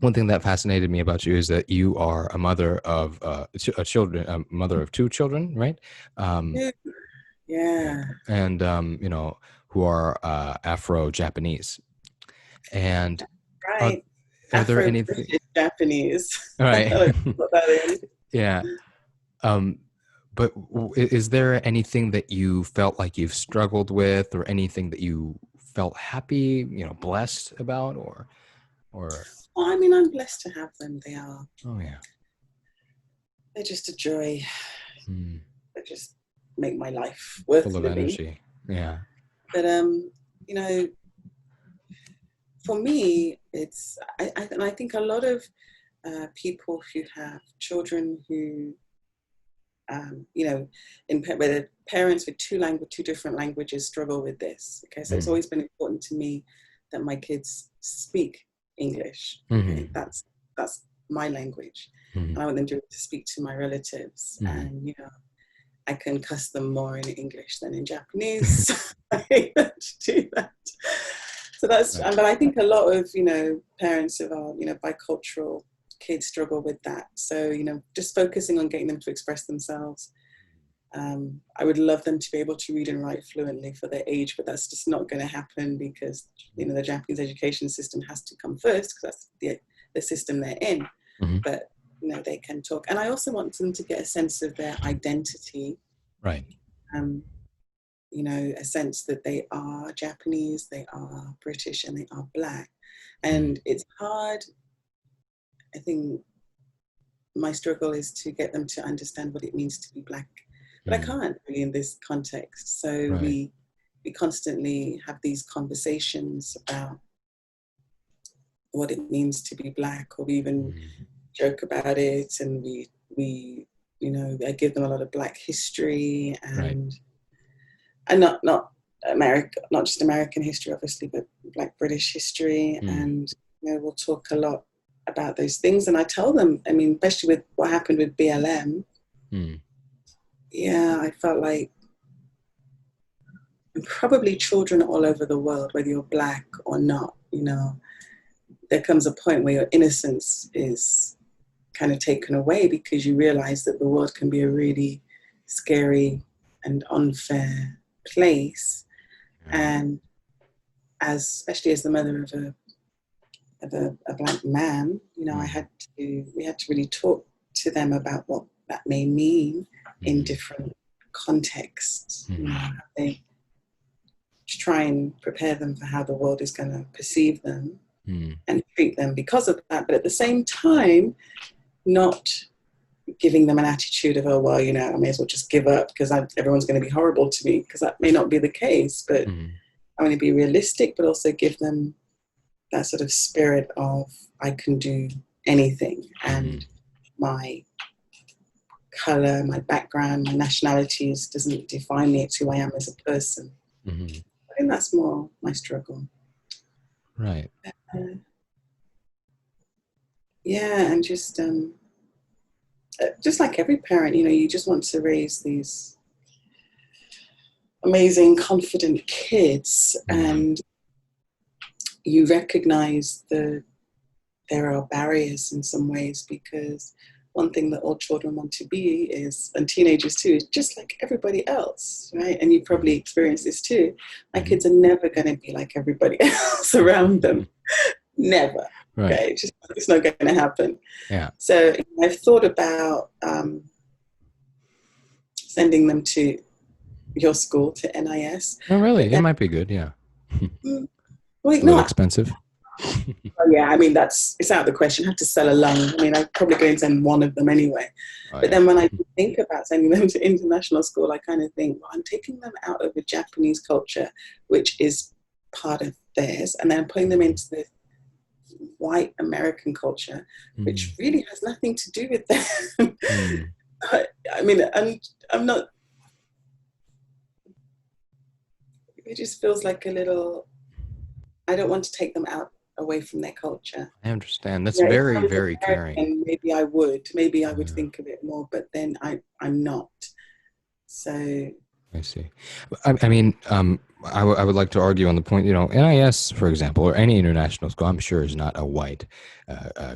one thing that fascinated me about you is that you are a mother of a mother of two children, right? Yeah. And who are Afro-Japanese. And right. are there anything Japanese? Right. Yeah. But is there anything that you felt like you've struggled with, or anything that you felt happy, blessed about, or? Well, I mean, I'm blessed to have them. They are. Oh yeah. They're just a joy. They just make my life worth full of living. Energy. Yeah. But for me, it's I think a lot of people who have children who where parents with two different languages struggle with this. Okay, so it's always been important to me that my kids speak English. Okay? That's my language, and I want them to speak to my relatives. And I can cuss them more in English than in Japanese. I do that. So that's, but I think a lot of parents of our bicultural kids struggle with that. So just focusing on getting them to express themselves. I would love them to be able to read and write fluently for their age, but that's just not going to happen because the Japanese education system has to come first because that's the system they're in. But they can talk, and I also want them to get a sense of their identity. Right. A sense that they are Japanese, they are British, and they are Black. And it's hard. I think my struggle is to get them to understand what it means to be Black, but I can't really in this context. So we constantly have these conversations about what it means to be Black, or we even joke about it, and we I give them a lot of Black history and not America, not just American history, obviously, but Black British history, and we'll talk a lot about those things. And I tell them, I mean, especially with what happened with BLM, I felt like probably children all over the world, whether you're Black or not, there comes a point where your innocence is kind of taken away because you realize that the world can be a really scary and unfair place. And especially as the mother of a Black man, we had to really talk to them about what that may mean in different contexts. They try and prepare them for how the world is going to perceive them and treat them because of that, but at the same time, not giving them an attitude of, oh, well, I may as well just give up because everyone's going to be horrible to me, because that may not be the case. But I want to be realistic, but also give them that sort of spirit of I can do anything, and my color, my background, my nationalities doesn't define me. It's who I am as a person. I think that's more my struggle. Right. And just like every parent, you just want to raise these amazing, confident kids, and you recognize that there are barriers in some ways, because one thing that all children want to be is, and teenagers too, is just like everybody else, right? And you probably experience this too. My kids are never going to be like everybody else around them. Never. Right. Okay, it's not going to happen. Yeah. So I've thought about sending them to your school, to NIS. Oh, really? It might be good. Yeah. Well, it's a little expensive. Yeah, I mean, it's out of the question. I have to sell a lung. I mean, I'm probably going to send one of them anyway. But then when I think about sending them to international school, I kind of think, well, I'm taking them out of the Japanese culture, which is part of theirs, and then putting them into the white American culture, which really has nothing to do with them. I mean, I'm not, it just feels like a little, I don't want to take them out away from their culture. I understand. That's very, very caring. Maybe I would think of it more, but then I'm not. So I see. I mean, I would like to argue on the point, NIS, for example, or any international school, I'm sure is not a white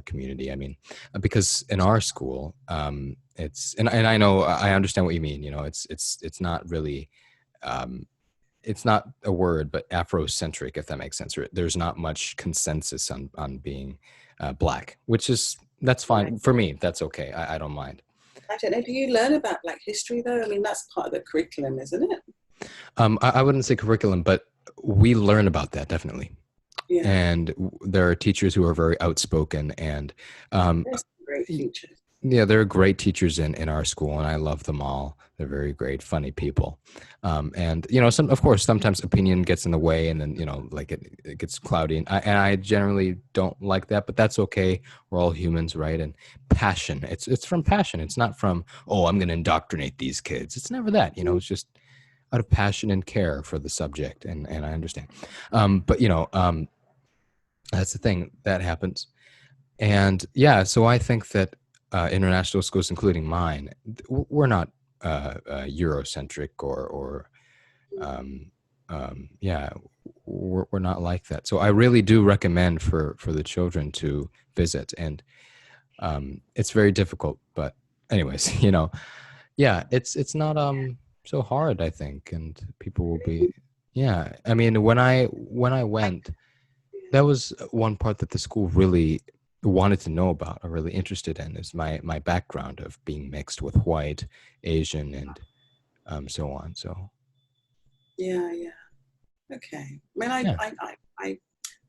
community. I mean, because in our school, and I know, I understand what you mean. It's not really, it's not a word, but Afrocentric, if that makes sense. There's not much consensus on being Black, that's fine. For me, that's okay. I don't mind. I don't know. Do you learn about Black history though? I mean, that's part of the curriculum, isn't it? I wouldn't say curriculum, but we learn about that, definitely. Yeah. And there are teachers who are very outspoken, and there's great teachers. Yeah, there are great teachers in our school, and I love them all. They're very great, funny people. And of course, sometimes opinion gets in the way, and then like it gets cloudy. And I generally don't like that, but that's okay. We're all humans, right? And passion. It's from passion. It's not from, oh, I'm going to indoctrinate these kids. It's never that. It's just out of passion and care for the subject, and I understand. But that's the thing that happens. And yeah, so I think that international schools, including mine, we're not Eurocentric or we're not like that. So I really do recommend for the children to visit, and it's very difficult, but anyways, it's not so hard, I think, and people will be, yeah. I mean, when I went, that was one part that the school really wanted to know about, or really interested in, is my background of being mixed with white, Asian, and so on. So yeah, okay. I mean, I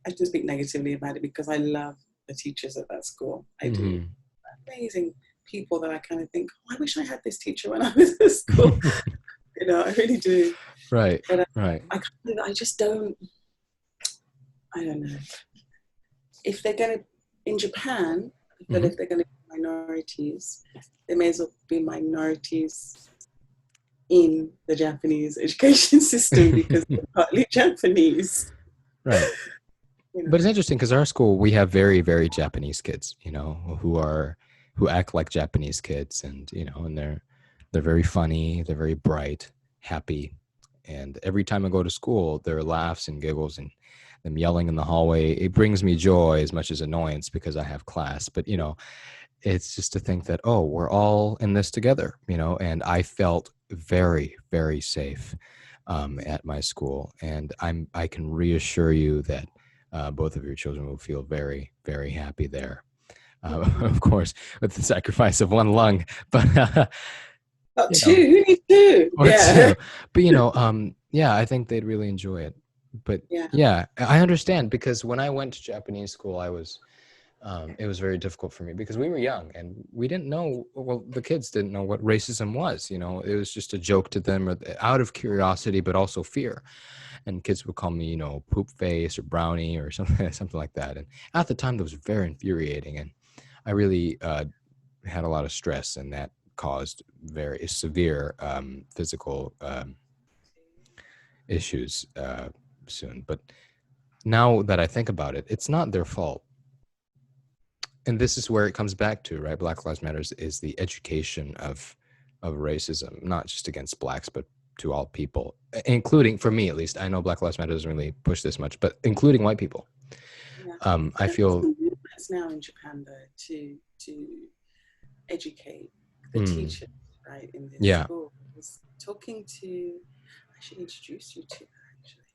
just speak negatively about it because I love the teachers at that school. I do. Amazing people that I kind of think, oh, I wish I had this teacher when I was at school. I really do. Right. But right. I just don't. I don't know. If they're going to, in Japan, but if they're going to be minorities, they may as well be minorities in the Japanese education system because they're partly Japanese. Right. But it's interesting because our school, we have very, very Japanese kids, who act like Japanese kids, and and they're very funny, they're very bright, happy, and every time I go to school, there are laughs and giggles and them yelling in the hallway. It brings me joy as much as annoyance because I have class. But it's just to think that, oh, we're all in this together, and I felt very, very safe at my school, and I can reassure you that both of your children will feel very, very happy there. Of course, with the sacrifice of one lung, but two. Who needs two? Yeah. Two. But I think they'd really enjoy it. But yeah, I understand, because when I went to Japanese school, it was very difficult for me because we were young and we didn't know. Well, the kids didn't know what racism was. It was just a joke to them, or out of curiosity, but also fear. And kids would call me, poop face or brownie or something like that. And at the time, that was very infuriating, and I really had a lot of stress, and that caused very severe physical issues soon. But now that I think about it, it's not their fault. And this is where it comes back to, right? Black Lives Matter is the education of racism, not just against blacks, but to all people, including, for me at least, I know Black Lives Matter doesn't really push this much, but including white people. Yeah. I feel it's now in Japan though to educate the teachers, right, in this school. I was talking to, I should introduce you to her, actually.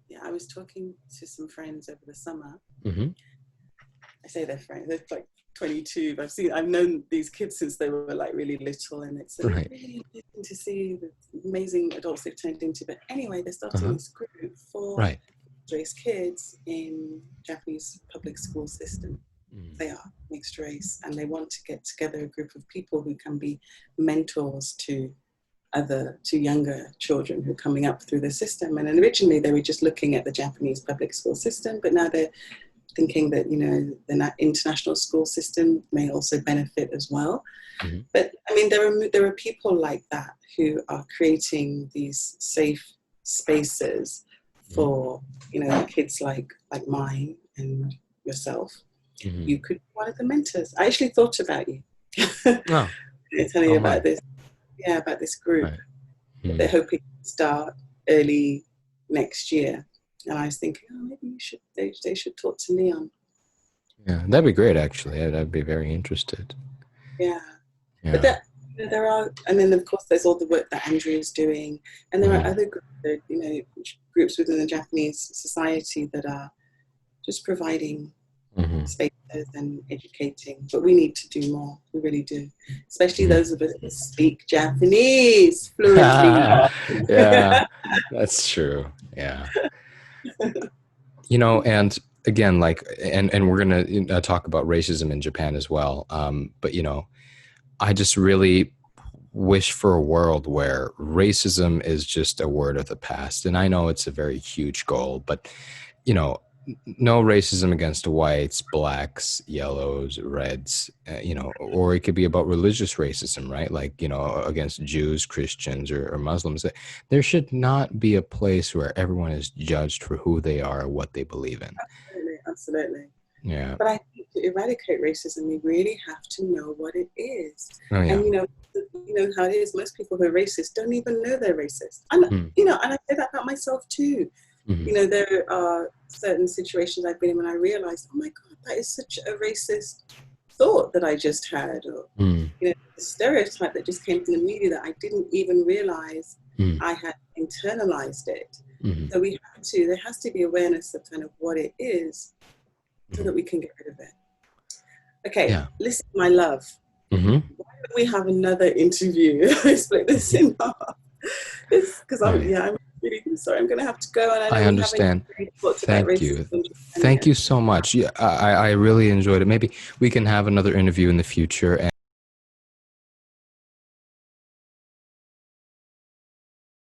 Yeah, I was talking to some friends over the summer. I say they're friends, they're like 22. I've known these kids since they were like really little, and it's really amazing to see the amazing adults they've turned into. But anyway, they're starting this group for race kids in Japanese public school system. They are mixed race, and they want to get together a group of people who can be mentors to younger children who are coming up through the system. And originally they were just looking at the Japanese public school system, but now they're thinking that the international school system may also benefit as well. But I mean, there are people like that who are creating these safe spaces for kids like mine and yourself. You could be one of the mentors. I actually thought about you. Telling you about this. Yeah, about this group. They're hoping to start early next year. And I was thinking, maybe they should talk to Leon. Yeah, that'd be great, actually. I'd be very interested. Yeah. But there are, and then of course there's all the work that Andrew is doing, and there are other groups within the Japanese society that are just providing spaces and educating. But we need to do more. We really do, especially those of us that speak Japanese fluently. Yeah, that's true. Yeah. And again, and we're going to talk about racism in Japan as well. But, I just really wish for a world where racism is just a word of the past. And I know it's a very huge goal, but, no racism against whites, blacks, yellows, reds, or it could be about religious racism, right? Against Jews, Christians, or Muslims. There should not be a place where everyone is judged for who they are or what they believe in. Absolutely. Yeah. But I think to eradicate racism, we really have to know what it is. Oh, yeah. And you know how it is. Most people who are racist don't even know they're racist. And and I say that about myself too. There are certain situations I've been in when I realized, oh my God, that is such a racist thought that I just had, or the stereotype that just came from the media that I didn't even realize I had internalized it. So there has to be awareness of kind of what it is, so that we can get rid of it. Okay, listen, my love. Why don't we have another interview? Split this in half. Because I'm really sorry. I'm going to have to go. And I understand. Thank you. Thank you so much. Yeah, I really enjoyed it. Maybe we can have another interview in the future.